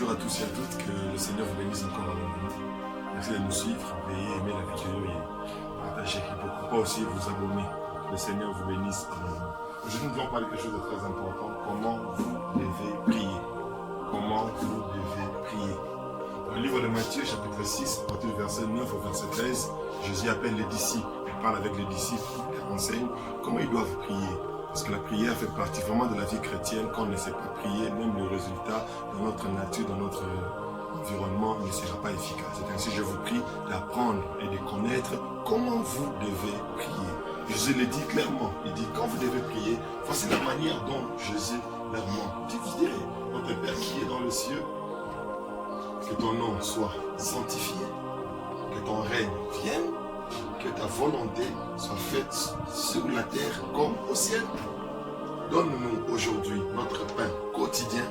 Bonjour à tous et à toutes, que le Seigneur vous bénisse encore à nous. Merci de nous suivre, veillez, aimer la vidéo et partagez. Et pourquoi pas aussi vous abonner. Que le Seigneur vous bénisse en nous. Aujourd'hui, nous allons parler de quelque chose de très important. Comment vous devez prier. Comment vous devez prier. Dans le livre de Matthieu, chapitre 6, à partir du verset 9 au verset 13, Jésus appelle les disciples. Il parle avec les disciples, il leur enseigne comment ils doivent prier. Parce que la prière fait partie vraiment de la vie chrétienne. Quand on ne sait pas prier, même le résultat dans notre nature, dans notre environnement ne sera pas efficace. C'est ainsi que je vous prie d'apprendre et de connaître comment vous devez prier. Jésus le dit clairement. Il dit quand vous devez prier, voici la manière dont Jésus leur montre. Vous direz, notre Père qui est dans le ciel, que ton nom soit sanctifié, que ton règne vienne, que ta volonté soit faite sur la terre comme au ciel. Donne-nous aujourd'hui notre pain quotidien.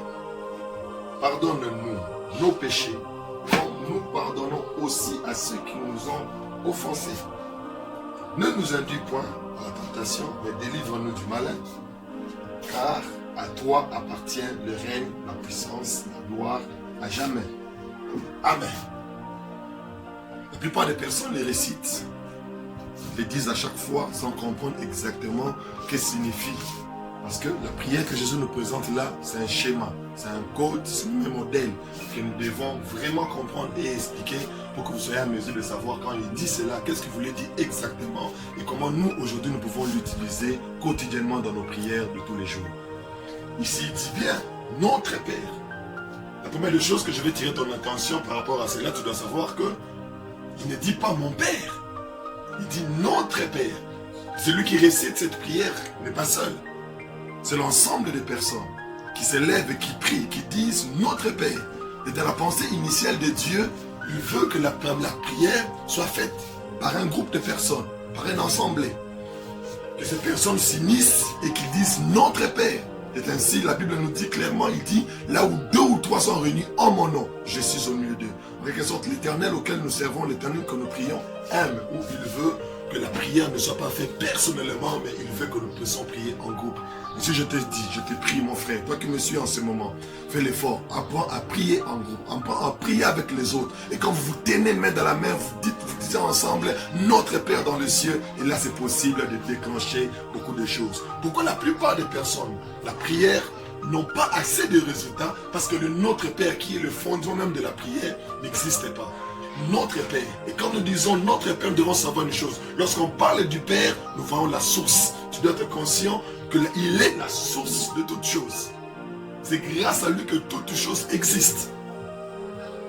Pardonne-nous nos péchés, comme nous pardonnons aussi à ceux qui nous ont offensés. Ne nous induis point à la tentation, mais délivre-nous du malin. Car à toi appartient le règne, la puissance, la gloire à jamais. Amen. La plupart des personnes les récitent, les disent à chaque fois sans comprendre exactement ce que signifie. Parce que la prière que Jésus nous présente là, c'est un schéma, c'est un code, c'est un modèle que nous devons vraiment comprendre et expliquer pour que vous soyez en mesure de savoir quand il dit cela, qu'est-ce qu'il voulait dire exactement et comment nous aujourd'hui nous pouvons l'utiliser quotidiennement dans nos prières de tous les jours. Ici il dit bien, notre Père. La première des choses que je vais tirer ton attention par rapport à cela, tu dois savoir que il ne dit pas mon Père. Il dit notre Père. Celui qui récite cette prière n'est pas seul. C'est l'ensemble des personnes qui s'élèvent et qui prient, qui disent notre Père. Et dans la pensée initiale de Dieu, il veut que la prière soit faite par un groupe de personnes, par un ensemble. Que ces personnes s'unissent et qu'ils disent notre Père. Et ainsi, la Bible nous dit clairement, il dit, là où 2 ou 3 sont réunis en mon nom, je suis au milieu d'eux. En quelque sorte, l'Éternel auquel nous servons, l'Éternel que nous prions, aime ou il veut que la prière ne soit pas faite personnellement, mais il veut que nous puissions prier en groupe. Et si je te dis, je te prie mon frère, toi qui me suis en ce moment, fais l'effort, apprends à prier en groupe, apprends à prier avec les autres. Et quand vous vous tenez main dans la main, vous dites ensemble, notre Père dans les cieux, et là c'est possible de déclencher beaucoup de choses. Pourquoi la plupart des personnes, la prière, n'ont pas assez de résultats? Parce que le Notre Père, qui est le fondement même de la prière, n'existe pas. Notre Père. Et quand nous disons notre Père, nous devons savoir une chose. Lorsqu'on parle du Père, nous voyons la source. Tu dois être conscient qu'il est la source de toutes choses. C'est grâce à lui que toutes choses existent.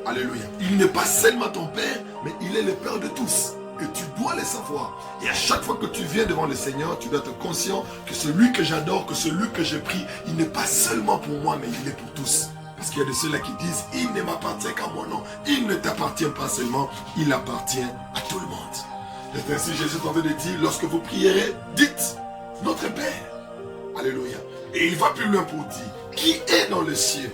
Alléluia. Il n'est pas seulement ton Père, mais il est le Père de tous. Et tu dois le savoir. Et à chaque fois que tu viens devant le Seigneur, tu dois être conscient que celui que j'adore, que celui que je prie, il n'est pas seulement pour moi, mais il est pour tous. Parce qu'il y a de ceux-là qui disent, il ne m'appartient qu'à mon nom. Il ne t'appartient pas seulement, il appartient à tout le monde. C'est ainsi Jésus t'en veut de dire, lorsque vous prierez, dites, notre Père. Alléluia. Et il va plus loin pour dire, qui est dans le ciel?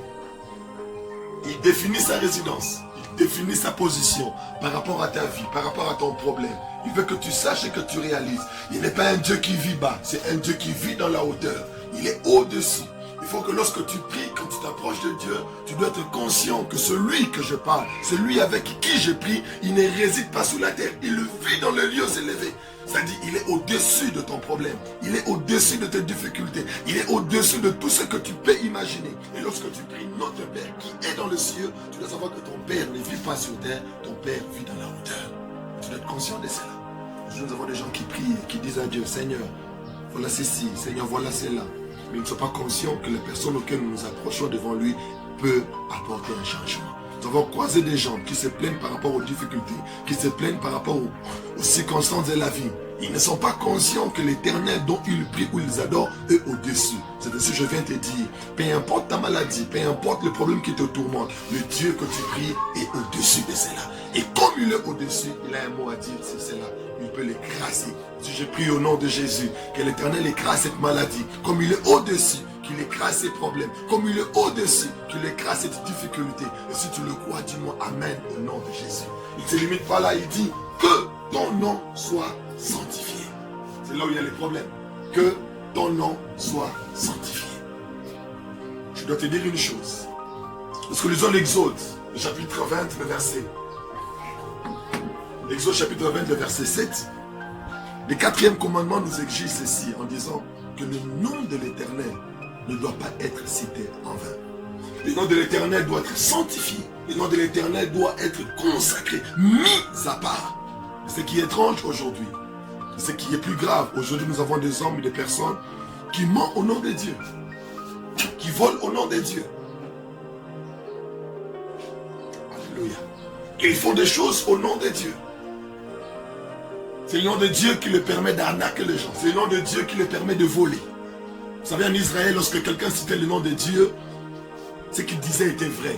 Il définit sa résidence. Il définit sa position par rapport à ta vie, par rapport à ton problème. Il veut que tu saches et que tu réalises. Il n'est pas un Dieu qui vit bas, c'est un Dieu qui vit dans la hauteur. Il est au-dessus. Il faut que lorsque tu pries, quand tu t'approches de Dieu, tu dois être conscient que celui que je parle, celui avec qui je prie, il ne réside pas sous la terre. Il vit dans les lieux élevés. C'est-à-dire, il est au-dessus de ton problème. Il est au-dessus de tes difficultés. Il est au-dessus de tout ce que tu peux imaginer. Et lorsque tu pries notre Père qui est dans le ciel, tu dois savoir que ton Père ne vit pas sur terre, ton Père vit dans la hauteur. Tu dois être conscient de cela. Nous avons des gens qui prient, qui disent à Dieu, Seigneur, voilà ceci, Seigneur, voilà cela. Mais ils ne sont pas conscients que la personne auquel nous nous approchons devant lui peut apporter un changement. Nous avons croisé des gens qui se plaignent par rapport aux difficultés, qui se plaignent par rapport aux circonstances de la vie. Ils ne sont pas conscients que l'Éternel dont ils prient ou ils adorent est au-dessus. C'est ainsi que je viens te dire, peu importe ta maladie, peu importe le problème qui te tourmente, le Dieu que tu pries est au-dessus de cela. Et comme il est au-dessus, il a un mot à dire sur cela. Il peut l'écraser. Si je prie au nom de Jésus, que l'Éternel écrase cette maladie, comme il est au-dessus, qu'il écrase ses problèmes, comme il est au-dessus, qu'il écrase cette difficulté. Et si tu le crois, dis-moi Amen au nom de Jésus. Il ne se limite pas là, il dit que ton nom soit sanctifié. C'est là où il y a les problèmes. Que ton nom soit sanctifié. Je dois te dire une chose. Parce que lisons l'Exode, le chapitre 20, le verset. L'Exode chapitre 20, le verset 7. Le 4e commandement nous exige ceci en disant que le nom de l'Éternel ne doit pas être cité en vain. Le nom de l'Éternel doit être sanctifié. Le nom de l'Éternel doit être consacré, mis à part. Ce qui est étrange aujourd'hui, ce qui est plus grave, aujourd'hui nous avons des hommes et des personnes qui mentent au nom de Dieu, qui volent au nom de Dieu. Alléluia. Et ils font des choses au nom de Dieu. C'est le nom de Dieu qui le permet d'arnaquer les gens. C'est le nom de Dieu qui le permet de voler. Vous savez, en Israël, lorsque quelqu'un citait le nom de Dieu, ce qu'il disait était vrai.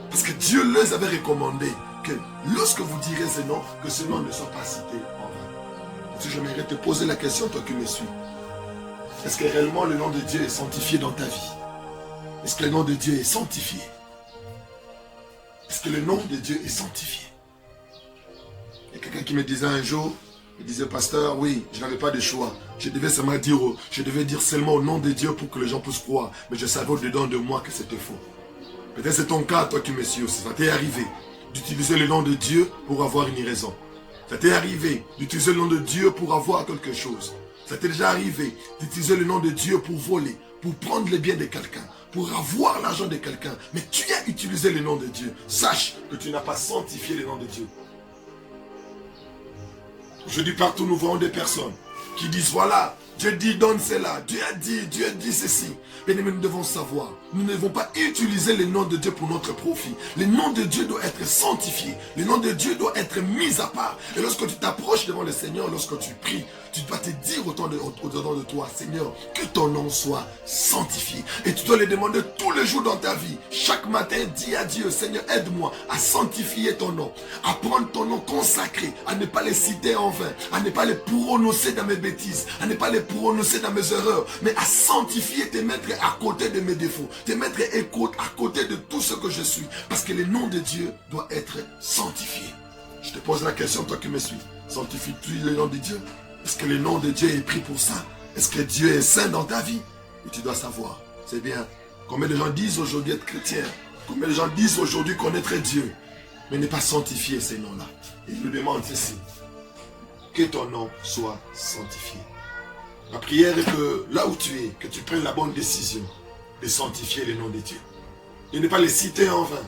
Parce que Dieu leur avait recommandé que lorsque vous direz ce nom, que ce nom ne soit pas cité en vain. Si j'aimerais te poser la question, toi qui me suis. Est-ce que réellement le nom de Dieu est sanctifié dans ta vie? Est-ce que le nom de Dieu est sanctifié? Est-ce que le nom de Dieu est sanctifié? Il y a quelqu'un qui me disait un jour, il disait, pasteur, oui, je n'avais pas de choix. Je devais dire seulement au nom de Dieu pour que les gens puissent croire. Mais je savais au-dedans de moi que c'était faux. Peut-être c'est ton cas, toi qui me suis aussi. Ça t'est arrivé d'utiliser le nom de Dieu pour avoir une raison. Ça t'est arrivé d'utiliser le nom de Dieu pour avoir quelque chose. Ça t'est déjà arrivé d'utiliser le nom de Dieu pour voler, pour prendre le bien de quelqu'un, pour avoir l'argent de quelqu'un. Mais tu as utilisé le nom de Dieu. Sache que tu n'as pas sanctifié le nom de Dieu. Aujourd'hui, partout, nous voyons des personnes qui disent, voilà, Dieu dit, donne cela. Dieu a dit ceci. Mais nous devons savoir, nous ne devons pas utiliser le nom de Dieu pour notre profit. Le nom de Dieu doit être sanctifié. Le nom de Dieu doit être mis à part. Et lorsque tu t'approches devant le Seigneur, lorsque tu pries, tu dois te dire au-dedans de toi, Seigneur, que ton nom soit sanctifié. Et tu dois le demander tous les jours dans ta vie. Chaque matin, dis à Dieu, Seigneur, aide-moi à sanctifier ton nom, à prendre ton nom consacré, à ne pas les citer en vain, à ne pas les prononcer dans mes bêtises, à ne pas les prononcer dans mes erreurs, mais à sanctifier, te mettre à côté de mes défauts, te mettre à côté de tout ce que je suis. Parce que le nom de Dieu doit être sanctifié. Je te pose la question, toi qui me suis. Sanctifie-tu le nom de Dieu? Est-ce que le nom de Dieu est pris pour ça? Est-ce que Dieu est saint dans ta vie? Et tu dois savoir, c'est bien. Combien de gens disent aujourd'hui être chrétiens? Combien de gens disent aujourd'hui connaître Dieu? Mais ne pas sanctifier ces noms-là. Et il nous demande ceci. Que ton nom soit sanctifié. Ma prière est que là où tu es, que tu prennes la bonne décision de sanctifier le nom de Dieu. Et ne pas les citer en vain,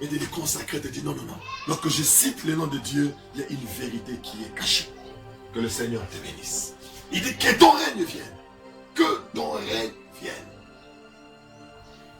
mais de les consacrer, de dire non, non, non. Lorsque je cite le nom de Dieu, il y a une vérité qui est cachée. Que le Seigneur te bénisse. Il dit que ton règne vienne. Que ton règne vienne.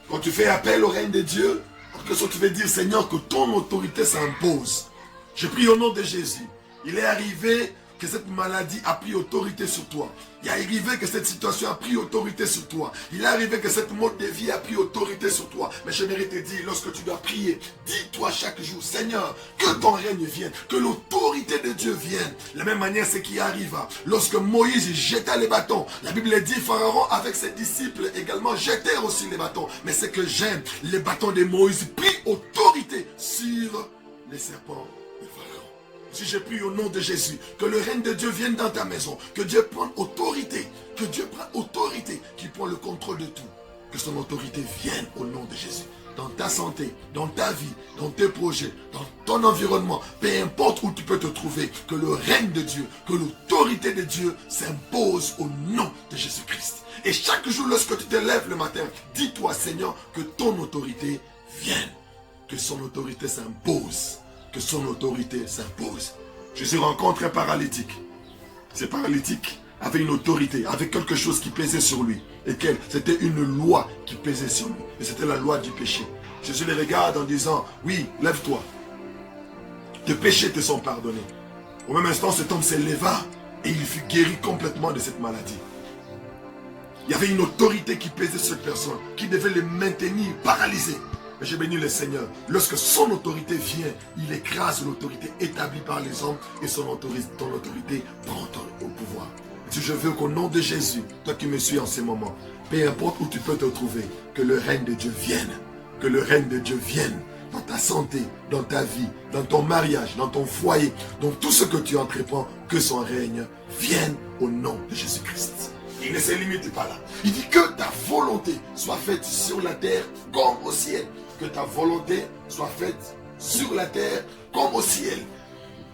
Quand tu fais appel au règne de Dieu, en quelque sorte tu veux dire, Seigneur, que ton autorité s'impose. Je prie au nom de Jésus. Il est arrivé que cette maladie a pris autorité sur toi. Il est arrivé que cette situation a pris autorité sur toi. Il est arrivé que cette mode de vie a pris autorité sur toi. Mais j'aimerais te dire, lorsque tu dois prier, dis-toi chaque jour, Seigneur, que ton règne vienne, que l'autorité de Dieu vienne. De la même manière, ce qui arriva, lorsque Moïse jeta les bâtons, la Bible dit, Pharaon avec ses disciples également jetèrent aussi les bâtons. Mais ce que j'aime, les bâtons de Moïse prit autorité sur les serpents. Si je prie au nom de Jésus, que le règne de Dieu vienne dans ta maison, que Dieu prenne autorité, que Dieu prenne autorité, qu'il prenne le contrôle de tout, que son autorité vienne au nom de Jésus, dans ta santé, dans ta vie, dans tes projets, dans ton environnement, peu importe où tu peux te trouver, que le règne de Dieu, que l'autorité de Dieu s'impose au nom de Jésus-Christ. Et chaque jour, lorsque tu te lèves le matin, dis-toi, Seigneur, que ton autorité vienne, que son autorité s'impose. Que son autorité s'impose. Jésus rencontre un paralytique. Ce paralytique avait une autorité, avait quelque chose qui pesait sur lui. Et c'était une loi qui pesait sur lui. Et c'était la loi du péché. Jésus les regarde en disant, oui, lève-toi. Tes péchés te sont pardonnés. Au même instant, cet homme s'éleva et il fut guéri complètement de cette maladie. Il y avait une autorité qui pesait sur cette personne, qui devait le maintenir paralysé. Mais j'ai béni le Seigneur. Lorsque son autorité vient, il écrase l'autorité établie par les hommes et ton autorité prend au pouvoir. Et si je veux qu'au nom de Jésus, toi qui me suis en ce moment, peu importe où tu peux te trouver, que le règne de Dieu vienne. Que le règne de Dieu vienne dans ta santé, dans ta vie, dans ton mariage, dans ton foyer, dans tout ce que tu entreprends, que son règne vienne au nom de Jésus-Christ. Il ne se limite pas là. Il dit que ta volonté soit faite sur la terre comme au ciel. que ta volonté soit faite sur la terre comme au ciel.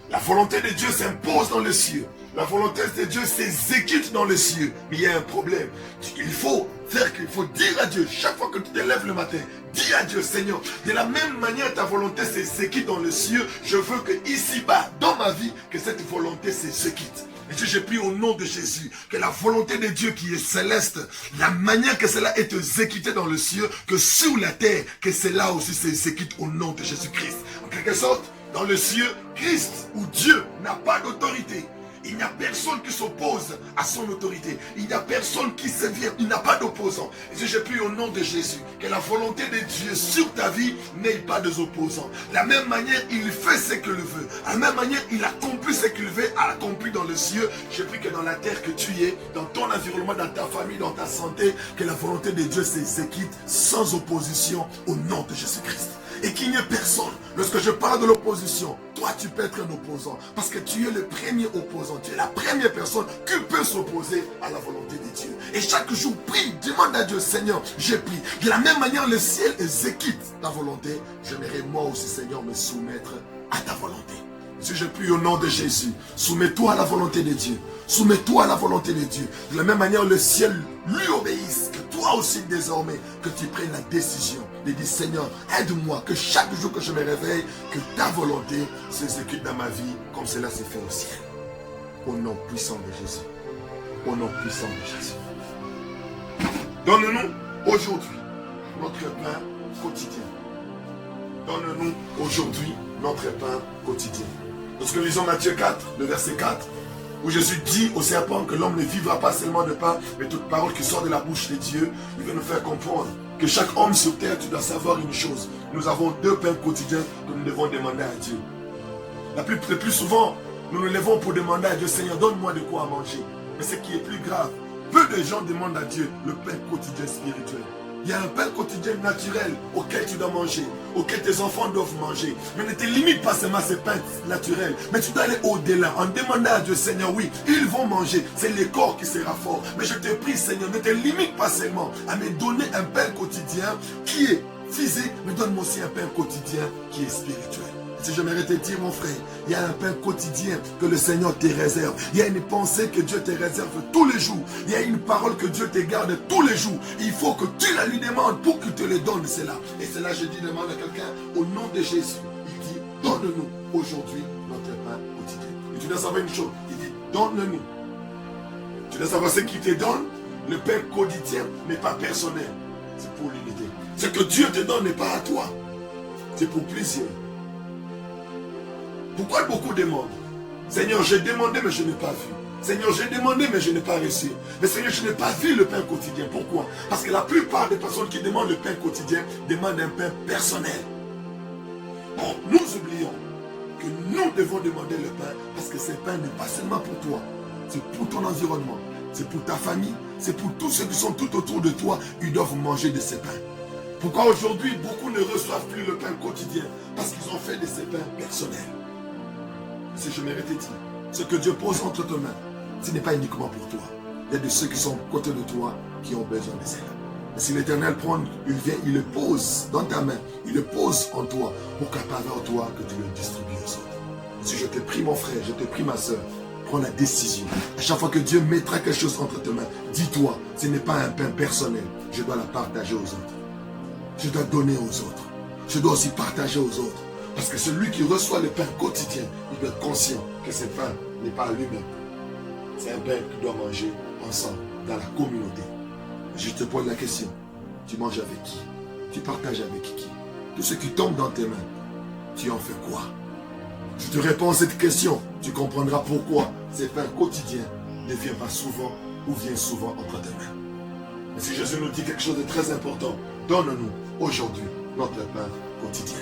La volonté de Dieu s'impose dans les cieux. La volonté de Dieu s'exécute dans les cieux. Mais il y a un problème. Il faut dire à Dieu, chaque fois que tu te lèves le matin, dis à Dieu, Seigneur, de la même manière ta volonté s'exécute dans les cieux, je veux que ici-bas, dans ma vie, que cette volonté s'exécute. Et Dieu, j'ai pris au nom de Jésus, que la volonté de Dieu qui est céleste, la manière que cela est exécuté dans le ciel, que sur la terre, que cela aussi s'exécute au nom de Jésus-Christ. En quelque sorte, dans le ciel, Christ ou Dieu n'a pas d'autorité. Il n'y a personne qui s'oppose à son autorité. Il n'y a personne qui se vient. Il n'a pas d'opposant. Et si j'ai pris au nom de Jésus, que la volonté de Dieu sur ta vie n'ait pas d'opposants. De la même manière, il fait ce qu'il veut. De la même manière, il accomplit ce qu'il veut, accompli dans le ciel. J'ai pris que dans la terre que tu es, dans ton environnement, dans ta famille, dans ta santé, que la volonté de Dieu s'exécute sans opposition au nom de Jésus-Christ. Et qu'il n'y ait personne. Lorsque je parle de l'opposition, toi tu peux être un opposant. Parce que tu es le premier opposant. Tu es la première personne qui peut s'opposer à la volonté de Dieu. Et chaque jour, prie, demande à Dieu, Seigneur, j'ai pris. De la même manière, le ciel exécute ta volonté. J'aimerais moi aussi, Seigneur, me soumettre à ta volonté. Si je prie au nom de Jésus, soumets-toi à la volonté de Dieu. Soumets-toi à la volonté de Dieu. De la même manière, le ciel lui obéisse. Que toi aussi, désormais, que tu prennes la décision de dire, Seigneur, aide-moi, que chaque jour que je me réveille, que ta volonté s'exécute dans ma vie, comme cela s'est fait au ciel. Au nom puissant de Jésus. Au nom puissant de Jésus. Donne-nous aujourd'hui notre pain quotidien. Donne-nous aujourd'hui notre pain quotidien. Lorsque nous lisons Matthieu 4, le verset 4, où Jésus dit au serpent que l'homme ne vivra pas seulement de pain, mais toute parole qui sort de la bouche de Dieu, il veut nous faire comprendre que chaque homme sur terre, tu dois savoir une chose. Nous avons 2 pains quotidiens que nous devons demander à Dieu. Le plus souvent, nous nous levons pour demander à Dieu, Seigneur, donne-moi de quoi manger. Mais ce qui est plus grave, peu de gens demandent à Dieu le pain quotidien spirituel. Il y a un pain quotidien naturel auquel tu dois manger, auquel tes enfants doivent manger. Mais ne te limite pas seulement à ce pain naturel, mais tu dois aller au-delà en demandant à Dieu, Seigneur, oui, ils vont manger, c'est le corps qui sera fort. Mais je te prie, Seigneur, ne te limite pas seulement à me donner un pain quotidien qui est physique, mais donne-moi aussi un pain quotidien qui est spirituel. Si j'aimerais te dire, mon frère, il y a un pain quotidien que le Seigneur te réserve. Il y a une pensée que Dieu te réserve tous les jours. Il y a une parole que Dieu te garde tous les jours. Il faut que tu la lui demandes pour qu'il te le donne, cela. Et cela, je dis, demande à quelqu'un au nom de Jésus. Il dit, donne-nous aujourd'hui notre pain quotidien. Et tu dois savoir une chose. Il dit, donne-nous. Tu dois savoir ce qu'il te donne. Le pain quotidien n'est pas personnel. C'est pour l'unité. Ce que Dieu te donne n'est pas à toi. C'est pour plusieurs. Pourquoi beaucoup demandent? Seigneur, j'ai demandé mais je n'ai pas vu. Seigneur, j'ai demandé mais je n'ai pas reçu. Mais Seigneur, je n'ai pas vu le pain quotidien. Pourquoi? Parce que la plupart des personnes qui demandent le pain quotidien demandent un pain personnel. Or, nous oublions que nous devons demander le pain parce que ce pain n'est pas seulement pour toi. C'est pour ton environnement. C'est pour ta famille. C'est pour tous ceux qui sont tout autour de toi. Ils doivent manger de ce pain. Pourquoi aujourd'hui beaucoup ne reçoivent plus le pain quotidien? Parce qu'ils ont fait de ce pain personnel. Si je mérite de dire, ce que Dieu pose entre tes mains, ce n'est pas uniquement pour toi. Il y a de ceux qui sont à côté de toi qui ont besoin de cela. Et si l'Éternel prend, il vient, il le pose dans ta main, il le pose en toi pour qu'à travers toi, que tu le distribues aux autres. Si je te prie mon frère, je te prie ma soeur, prends la décision. À chaque fois que Dieu mettra quelque chose entre tes mains, dis-toi, ce n'est pas un pain personnel, je dois la partager aux autres. Je dois donner aux autres. Je dois aussi partager aux autres. Parce que celui qui reçoit le pain quotidien, il doit être conscient que ce pain n'est pas à lui-même. C'est un pain qu'il doit manger ensemble, dans la communauté. Je te pose la question. Tu manges avec qui? Tu partages avec qui? Tout ce qui tombe dans tes mains, tu en fais quoi? Je te réponds à cette question. Tu comprendras pourquoi ce pain quotidien ne vient pas souvent ou vient souvent entre tes mains. Mais si Jésus nous dit quelque chose de très important, donne-nous aujourd'hui notre pain quotidien.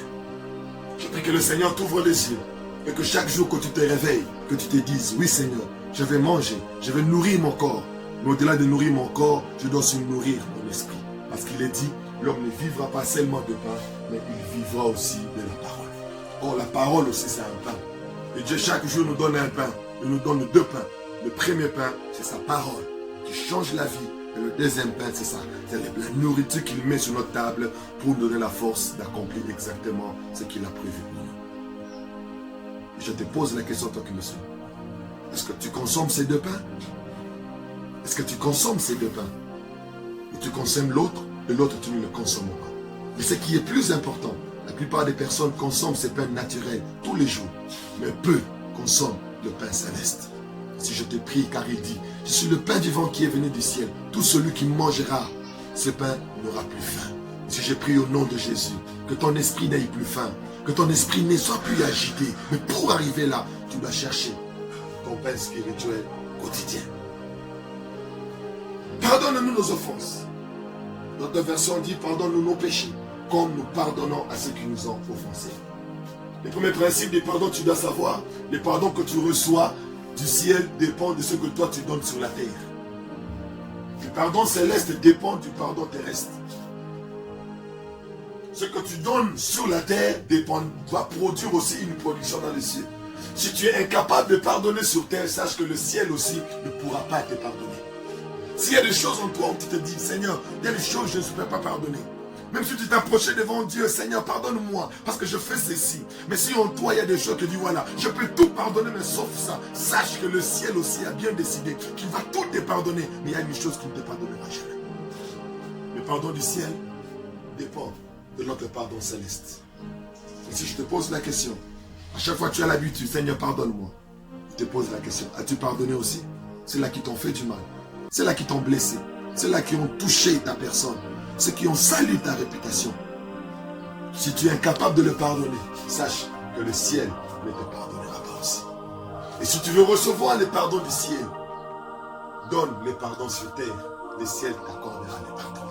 Je prie que le Seigneur t'ouvre les yeux et que chaque jour que tu te réveilles, que tu te dises, oui Seigneur, je vais manger, je vais nourrir mon corps. Mais au-delà de nourrir mon corps, je dois aussi nourrir mon esprit. Parce qu'il est dit, l'homme ne vivra pas seulement de pain, mais il vivra aussi de la parole. Or, la parole aussi, c'est un pain. Et Dieu, chaque jour, nous donne un pain. Il nous donne 2 pains. Le premier pain, c'est sa parole qui change la vie Et le deuxième pain, c'est ça. C'est la nourriture qu'il met sur notre table pour nous donner la force d'accomplir exactement ce qu'il a prévu pour nous. Et je te pose la question, toi qui me suis. Est-ce que tu consommes ces deux pains? Est-ce que tu consommes ces deux pains? Et tu consommes l'autre, et l'autre tu ne le consommes pas. Mais ce qui est plus important, la plupart des personnes consomment ces pains naturels tous les jours, mais peu consomment le pain céleste. Si je te prie, car il dit, je suis le pain vivant qui est venu du ciel. Tout celui qui mangera ce pain n'aura plus faim. Si je prie au nom de Jésus, que ton esprit n'aille plus faim, que ton esprit ne soit plus agité. Mais pour arriver là, tu dois chercher ton pain spirituel quotidien. Pardonne-nous nos offenses. Notre version dit, pardonne-nous nos péchés, comme nous pardonnons à ceux qui nous ont offensés. Le premier principe du pardon, tu dois savoir, le pardon que tu reçois du ciel dépend de ce que toi tu donnes sur la terre. Le pardon céleste dépend du pardon terrestre. Ce que tu donnes sur la terre va produire aussi une production dans les cieux. Si tu es incapable de pardonner sur terre, sache que le ciel aussi ne pourra pas te pardonner. S'il y a des choses en toi où tu te dis, Seigneur, il y a des choses que je ne peux pas pardonner. Même si tu t'approchais devant Dieu, Seigneur, pardonne-moi, parce que je fais ceci. Mais si en toi, il y a des choses que tu dis, voilà, je peux tout pardonner, mais sauf ça, sache que le ciel aussi a bien décidé qu'il va tout te pardonner. Mais il y a une chose qu'il ne te pardonnera jamais. Le pardon du ciel dépend de notre pardon céleste. Et si je te pose la question, à chaque fois que tu as l'habitude, Seigneur, pardonne-moi, je te pose la question, as-tu pardonné aussi? C'est là qui t'ont fait du mal. C'est là qui t'ont blessé. C'est là qui ont touché ta personne. Ceux qui ont sali ta réputation. Si tu es incapable de le pardonner, sache que le ciel ne te pardonnera pas aussi. Et si tu veux recevoir les pardons du ciel, donne les pardons sur terre. Le ciel t'accordera les pardons.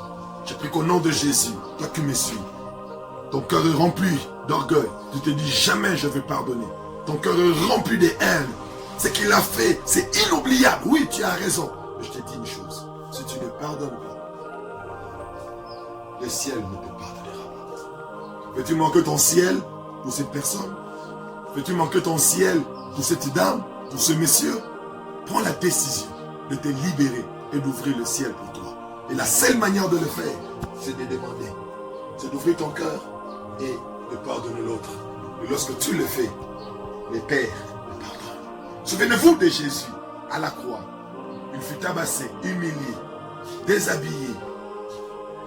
Je prie qu'au nom de Jésus, toi qui me suis, ton cœur est rempli d'orgueil. Tu te dis jamais je vais pardonner. Ton cœur est rempli de haine. Ce qu'il a fait, c'est inoubliable. Oui, tu as raison. Mais je te dis une chose. Si tu ne pardonnes pas, le ciel ne te pardonnera pas. Veux-tu manquer ton ciel pour cette personne? Veux-tu manquer ton ciel pour cette dame, pour ce monsieur? Prends la décision de te libérer et d'ouvrir le ciel pour toi. Et la seule manière de le faire, c'est de demander. C'est d'ouvrir ton cœur et de pardonner l'autre. Et lorsque tu le fais, les pères le pardonnent. Souvenez-vous de Jésus à la croix. Il fut tabassé, humilié, déshabillé.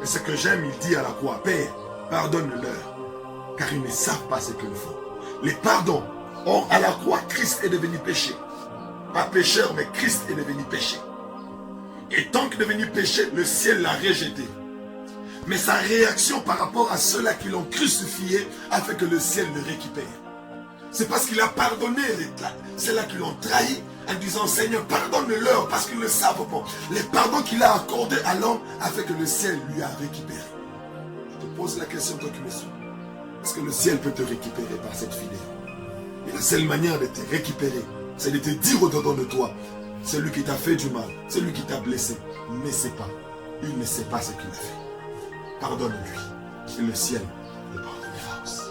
Et ce que j'aime, il dit à la croix, Père, pardonne-leur, car ils ne savent pas ce qu'ils font. Les pardons. Or, à la croix, Christ est devenu péché. Pas pécheur, mais Christ est devenu péché. Et tant qu'il est devenu péché, le ciel l'a rejeté. Mais sa réaction par rapport à ceux-là qui l'ont crucifié a fait que le ciel le récupère. C'est parce qu'il a pardonné ceux-là qui l'ont trahi en disant, Seigneur, pardonne-leur parce qu'ils ne savent pas. Les pardons qu'il a accordés à l'homme a fait que le ciel lui a récupéré. Je te pose la question, toi qui me suis. Est-ce que le ciel peut te récupérer par cette fidèle? Et la seule manière de te récupérer, c'est de te dire au-dedans de toi, celui qui t'a fait du mal, celui qui t'a blessé, ne sait pas. Il ne sait pas ce qu'il a fait. Pardonne-lui. Et le ciel le pardonnera aussi.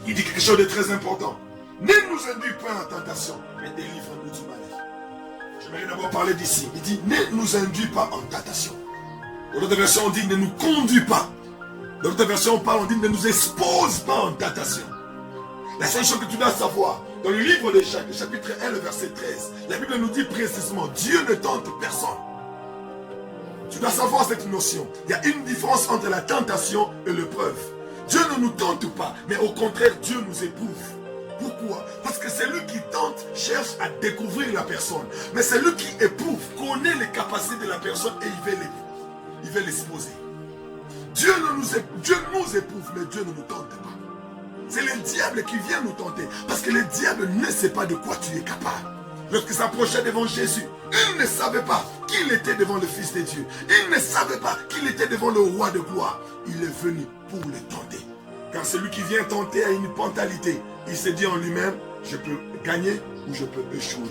Il dit quelque chose de très important. Ne nous induis pas en tentation, mais délivre-nous du mal. J'aimerais d'abord parler d'ici. Il dit, ne nous induis pas en tentation. Dans l'autre version, on dit, ne nous conduis pas. Dans l'autre version, on parle, on dit, ne nous expose pas en tentation. La seule chose que tu dois savoir, dans le livre de Jacques, chapitre 1, le verset 13, la Bible nous dit précisément, Dieu ne tente personne. Tu dois savoir cette notion. Il y a une différence entre la tentation et l'épreuve. Dieu ne nous tente pas, mais au contraire, Dieu nous éprouve. Pourquoi? Parce que celui qui tente cherche à découvrir la personne. Mais celui qui éprouve connaît les capacités de la personne et il veut l'exposer. Dieu nous éprouve, mais Dieu ne nous tente pas. C'est le diable qui vient nous tenter. Parce que le diable ne sait pas de quoi tu es capable. Lorsqu'il s'approchait devant Jésus, il ne savait pas qu'il était devant le Fils de Dieu. Il ne savait pas qu'il était devant le roi de gloire. Il est venu pour le tenter. Car celui qui vient tenter a une mentalité. Il se dit en lui-même, je peux gagner ou je peux échouer.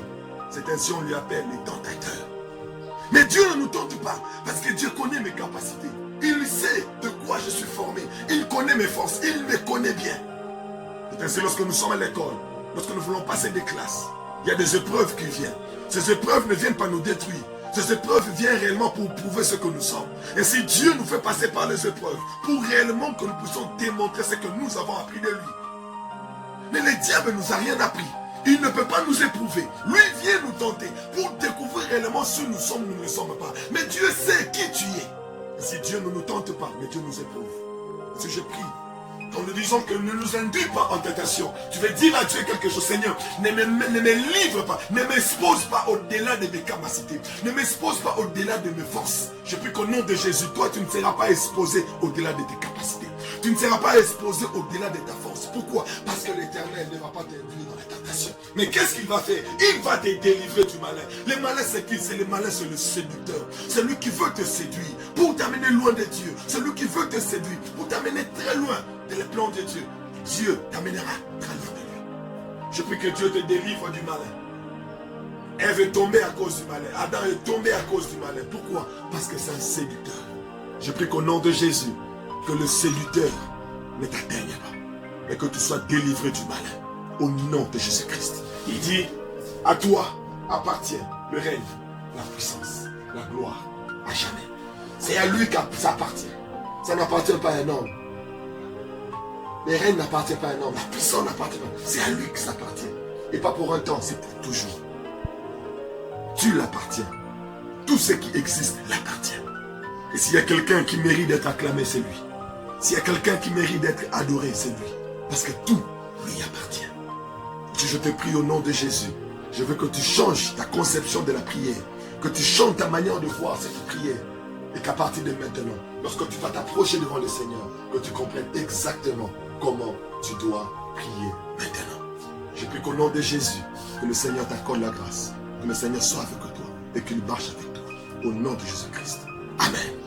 C'est ainsi on lui appelle les tentateurs. Mais Dieu ne nous tente pas parce que Dieu connaît mes capacités. Il sait de quoi je suis formé. Il connaît mes forces. Il me connaît bien. C'est ainsi lorsque nous sommes à l'école, lorsque nous voulons passer des classes, il y a des épreuves qui viennent. Ces épreuves ne viennent pas nous détruire. Ces épreuves viennent réellement pour prouver ce que nous sommes. Et si Dieu nous fait passer par les épreuves, pour réellement que nous puissions démontrer ce que nous avons appris de lui. Mais le diable ne nous a rien appris. Il ne peut pas nous éprouver. Lui vient nous tenter pour découvrir réellement si nous sommes ou nous ne sommes pas. Mais Dieu sait qui tu es. Et si Dieu ne nous tente pas, mais Dieu nous éprouve. Si je prie, en nous disant que ne nous induis pas en tentation, tu veux dire à Dieu quelque chose, Seigneur, ne me livre pas, ne m'expose pas au-delà de mes capacités, ne m'expose pas au-delà de mes forces. Je prie qu'au nom de Jésus, toi tu ne seras pas exposé au-delà de tes capacités. Tu ne seras pas exposé au-delà de ta force. Pourquoi? Parce que l'Éternel ne va pas t'induire dans la tentation. Mais qu'est-ce qu'il va faire? Il va te délivrer du malin. Le malin c'est qui? C'est le malin, c'est le séducteur. Celui qui veut te séduire pour t'amener loin de Dieu. Celui qui veut te séduire pour t'amener très loin de les plans de Dieu. Dieu t'amènera très loin de lui. Je prie que Dieu te délivre du malin. Ève est tombée à cause du malin. Adam est tombé à cause du malin. Pourquoi? Parce que c'est un séducteur. Je prie qu'au nom de Jésus, que le séducteur ne t'atteigne pas, mais que tu sois délivré du malin. Au nom de Jésus-Christ. Il dit, à toi appartient le règne, la puissance, la gloire, à jamais. C'est à lui que ça appartient. Ça n'appartient pas à un homme. Le règne n'appartient pas à un homme. La puissance n'appartient pas. C'est à lui que ça appartient. Et pas pour un temps, c'est pour toujours. Tu l'appartiens. Tout ce qui existe l'appartient. Et s'il y a quelqu'un qui mérite d'être acclamé, c'est lui. S'il y a quelqu'un qui mérite d'être adoré, c'est lui. Parce que tout lui appartient. Je te prie au nom de Jésus. Je veux que tu changes ta conception de la prière. Que tu changes ta manière de voir cette prière. Et qu'à partir de maintenant, lorsque tu vas t'approcher devant le Seigneur, que tu comprennes exactement comment tu dois prier maintenant. Je prie qu'au nom de Jésus, que le Seigneur t'accorde la grâce. Que le Seigneur soit avec toi et qu'il marche avec toi. Au nom de Jésus-Christ. Amen.